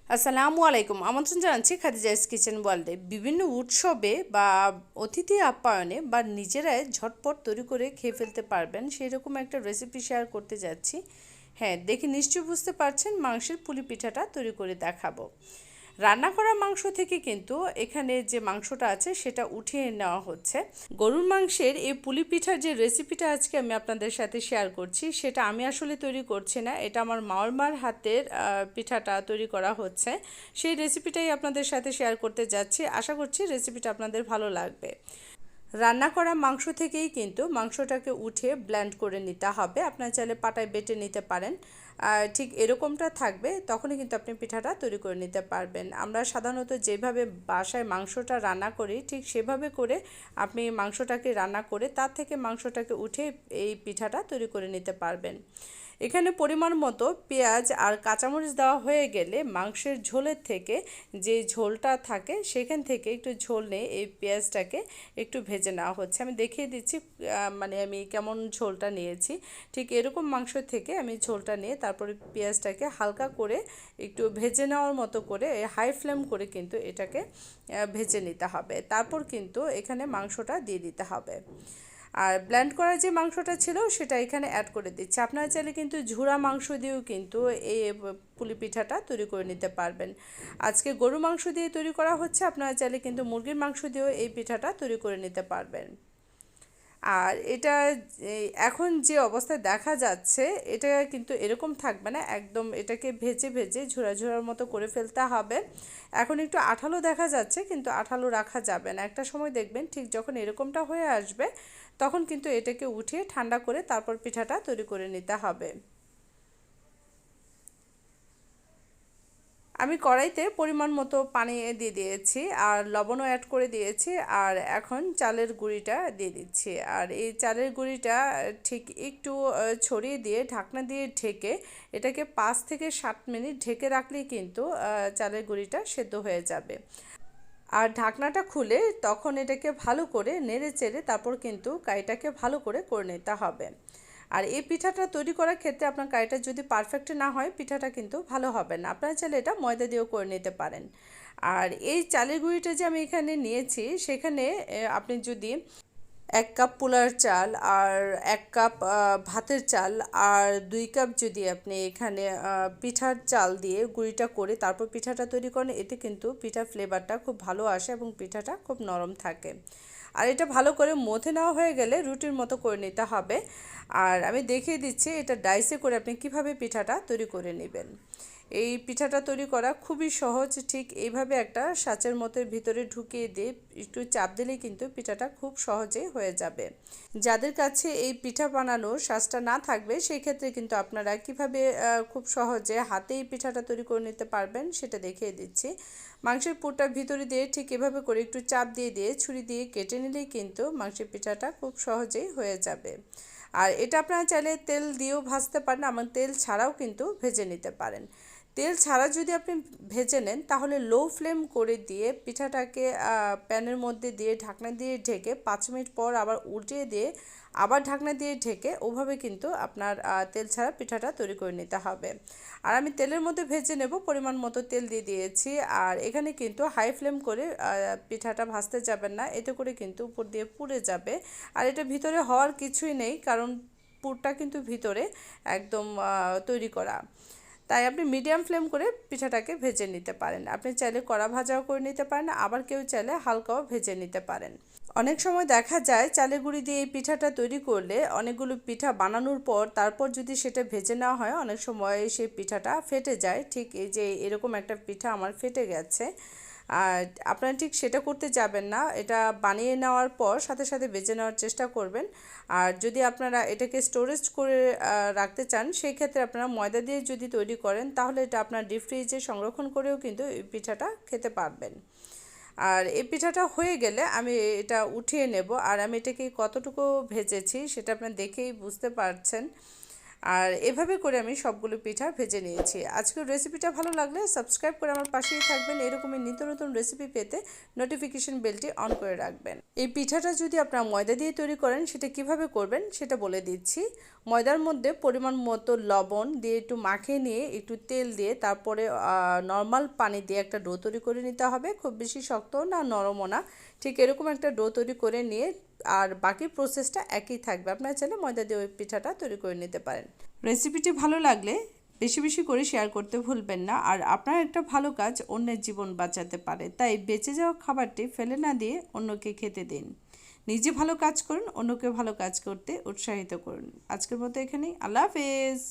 আসসালামু আলাইকুম। আমন্ত্রণ জানাচ্ছি খাদিজা'স কিচেন ওয়ার্ল্ডে। বিভিন্ন উৎসবে বা অতিথি আপ্যায়নে বা নিজেরাই ঝটপট তৈরি করে খেয়ে ফেলতে পারবেন সেই রকম একটা রেসিপি শেয়ার করতে যাচ্ছি। হ্যাঁ, দেখে নিশ্চয়ই বুঝতে পারছেন মাংসের পুলি পিঠাটা তৈরি করে দেখাবো। রান্না করা মাংস থেকে কিন্তু এখানে যে মাংসটা আছে সেটা উঠিয়ে নেওয়া হচ্ছে। গরুর মাংসের এই পুলি পিঠার যে রেসিপিটা আজকে আমি আপনাদের সাথে শেয়ার করছি সেটা আমি আসলে তৈরি করছি না, এটা আমার মার হাতের পিঠাটা তৈরি করা হচ্ছে। সেই রেসিপিটাই আপনাদের সাথে শেয়ার করতে যাচ্ছি। আশা করছি রেসিপিটা আপনাদের ভালো লাগবে। রান্না করা মাংস থেকেই কিন্তু মাংসটাকে উঠিয়ে ব্লেন্ড করে নিতে হবে। আপনার চাইলে পাটায় বেটে নিতে পারেন। ঠিক এরকমটা থাকবে, তখনই কিন্তু আপনি পিঠাটা তৈরি করে নিতে পারবেন। আমরা সাধারণত যেভাবে বাসায় মাংসটা রান্না করি ঠিক সেভাবে করে আপনি মাংসটাকে রান্না করে তার থেকে মাংসটাকে উঠে এই পিঠাটা তৈরি করে নিতে পারবেন। এখানে পরিমাণ মতো পেঁয়াজ আর কাঁচামরিচ দেওয়া হয়ে গেলে মাংসের ঝোলের থেকে যে ঝোলটা থাকে সেখান থেকে একটু ঝোল নিয়ে এই পেঁয়াজটাকে একটু ভেজে নেওয়া হচ্ছে। আমি দেখিয়ে দিচ্ছি মানে আমি কেমন ঝোলটা নিয়েছি। ঠিক এরকম মাংস থেকে আমি ঝোলটা নিয়ে তারপরে পেঁয়াজটাকে হালকা করে একটু ভেজে নেওয়ার মতো করে হাই ফ্লেম করে কিন্তু এটাকে ভেজে নিতে হবে। তারপর কিন্তু এখানে মাংসটা দিয়ে দিতে হবে। আর ব্লেন্ড করা যে মাংসটা ছিল সেটা এখানে অ্যাড করে দিচ্ছি। আপনারা চাইলে কিন্তু ঝুরা মাংস দিয়েও কিন্তু এই পুলি পিঠাটা তৈরি করে নিতে পারবেন। আজকে গরু মাংস দিয়ে তৈরি করা হচ্ছে, আপনারা চাইলে কিন্তু মুরগির মাংস দিয়েও এই পিঠাটা তৈরি করে নিতে পারবেন। আর এটা এখন যে অবস্থায় দেখা যাচ্ছে এটা কিন্তু এরকম থাকবে না, একদম এটাকে ভেজে ভেজে ঝোড়া ঝোড়ার মতো করে ফেলতে হবে। এখন একটু আঠালো দেখা যাচ্ছে কিন্তু আঠালো রাখা যাবে না। একটা সময় দেখবেন ঠিক যখন এরকমটা হয়ে আসবে তখন কিন্তু এটাকে উঠিয়ে ঠান্ডা করে তারপর পিঠাটা তৈরি করে নিতে হবে। আমি কড়াইতে পরিমাণ মতো পানি দিয়ে দিয়েছি আর লবণও অ্যাড করে দিয়েছি। আর এখন চালের গুঁড়িটা দিয়ে দিচ্ছি। আর এই চালের গুঁড়িটা ঠিক একটু ছড়িয়ে দিয়ে ঢাকনা দিয়ে ঢেকে এটাকে 5 থেকে 7 মিনিট ঢেকে রাখলেই কিন্তু চালের গুঁড়িটা সেদ্ধ হয়ে যাবে। আর ঢাকনাটা খুলে তখন এটাকে ভালো করে নেড়ে চেড়ে তারপর কিন্তু কাইটাকে ভালো করে নিতে হবে। আর এই পিঠাটা তৈরি করার ক্ষেত্রে আপনার কাইটা যদি পারফেক্ট না হয় পিঠাটা কিন্তু ভালো হবে না। আপনারা চাইলে এটা ময়দা দিয়েও করে নিতে পারেন। আর এই চালের গুঁড়িটা যে আমি এখানে নিয়েছি সেখানে আপনি যদি 1 কাপ পোলার চাল আর 1 কাপ ভাতের চাল আর 2 কাপ যদি আপনি এখানে পিঠার চাল দিয়ে গুঁড়িটা করে তারপর পিঠাটা তৈরি করেন, এতে কিন্তু পিঠার ফ্লেভারটা খুব ভালো আসে এবং পিঠাটা খুব নরম থাকে। আর এটা ভালো করে মথে নেওয়া হয়ে গেলে রুটির মতো করে নিতে হবে। আর আমি দেখিয়ে দিচ্ছি এটা ডাইসে করে আপনি কিভাবে পিঠাটা তৈরি করে নেবেন। এই পিঠাটা তৈরি করা খুবই সহজ। ঠিক এইভাবে একটা সাঁচের মতো ভিতরে ঢুকিয়ে দিয়ে একটু চাপ দিলেই কিন্তু পিঠাটা খুব সহজেই হয়ে যাবে। যাদের কাছে এই পিঠা বানানোর সাজটা না থাকবে সেই ক্ষেত্রে কিন্তু আপনারা কিভাবে খুব সহজে হাতেই পিঠাটা তৈরি করে নিতে পারবেন সেটা দেখিয়ে দিচ্ছি। মাংসের পুরটা ভিতরে দিয়ে ঠিক এভাবে করে একটু চাপ দিয়ে দিয়ে ছুরি দিয়ে কেটে নিলেই কিন্তু মাংসের পিঠাটা খুব সহজেই হয়ে যাবে। আর এটা আপনারা চাইলে তেল দিয়েও ভাজতে পারেন, আমার তেল ছাড়াও কিন্তু ভেজে নিতে পারেন। তেল ছাড়া যদি আপনি ভেজে নেন তাহলে লো ফ্লেম করে দিয়ে পিঠাটাকে প্যানের মধ্যে দিয়ে ঢাকনা দিয়ে ঢেকে 5 মিনিট পর আবার উল্টিয়ে দিয়ে আবার ঢাকনা দিয়ে ঢেকে ওভাবে কিন্তু আপনার তেল ছাড়া পিঠাটা তৈরি করে নিতে হবে। আর আমি তেলের মধ্যে ভেজে নেব, পরিমাণ মতো তেল দিয়ে দিয়েছি। আর এখানে কিন্তু হাই ফ্লেম করে পিঠাটা ভাজতে যাবেন না, এতে করে কিন্তু উপর দিয়ে পুড়ে যাবে। আর এটা ভিতরে হওয়ার কিছুই নেই, কারণ পুরটা কিন্তু ভিতরে একদম তৈরি করা। তাই আপনি মিডিয়াম ফ্লেম করে পিঠাটাকে ভেজে নিতে পারেন। আপনি চাইলে কড়া ভাজাও করে নিতে পারেন, আবার কেউ চাইলে হালকাও ভেজে নিতে পারেন। অনেক সময় দেখা যায় চালের গুঁড়ি দিয়ে এই পিঠাটা তৈরি করলে অনেকগুলো পিঠা বানানোর পর তারপর যদি সেটা ভেজে নেওয়া হয় অনেক সময় সেই পিঠাটা ফেটে যায়। ঠিক এই যে এরকম একটা পিঠা আমার ফেটে গেছে। আর আপনারা ঠিক সেটা করতে যাবেন না, এটা বানিয়ে নেওয়ার পর সাথে সাথে ভেজে নেওয়ার চেষ্টা করবেন। আর যদি আপনারা এটাকে স্টোরেজ করে রাখতে চান সেই ক্ষেত্রে আপনারা ময়দা দিয়ে যদি তৈরি করেন তাহলে এটা আপনার ডিপ ফ্রিজে সংরক্ষণ করেও কিন্তু এই পিঠাটা খেতে পারবেন। আর এই পিঠাটা হয়ে গেলে আমি এটা উঠিয়ে নেব। আর আমি এটাকে কতটুকু ভেজেছি সেটা আপনারা দেখেই বুঝতে পারছেন। আর এভাবে করে আমি সবগুলো পিঠা ভেজে নিয়েছি। আজকের রেসিপিটা ভালো লাগলে সাবস্ক্রাইব করে আমার পাশেই থাকবেন। এরকমই নিত্য নতুন রেসিপি পেতে নোটিফিকেশন বেলটি অন করে রাখবেন। এই পিঠাটা যদি আপনারা ময়দা দিয়ে তৈরি করেন সেটা কিভাবে করবেন সেটা বলে দিচ্ছি। ময়দার মধ্যে পরিমাণ মতো লবণ দিয়ে একটু মাখিয়ে নিয়ে একটু তেল দিয়ে তারপরে নর্মাল পানি দিয়ে একটা ডো তৈরি করে নিতে হবে। খুব বেশি শক্ত না নরমও না, ঠিক এরকম একটা ডো তৈরি করে নিয়ে আর বাকি প্রসেসটা একই থাকবে। আপনারা চাইলে ময়দা দিয়ে ওই পিঠাটা তৈরি করে নিতে পারেন। রেসিপিটি ভালো লাগলে বেশি বেশি করে শেয়ার করতে ভুলবেন না। আর আপনার একটা ভালো কাজ অন্যের জীবন বাঁচাতে পারে, তাই বেঁচে যাওয়া খাবারটি ফেলে না দিয়ে অন্যকে খেতে দিন। নিজে ভালো কাজ করুন, অন্যকে ভালো কাজ করতে উৎসাহিত করুন। আজকের মতো এখানেই, আল্লাহ হাফেজ।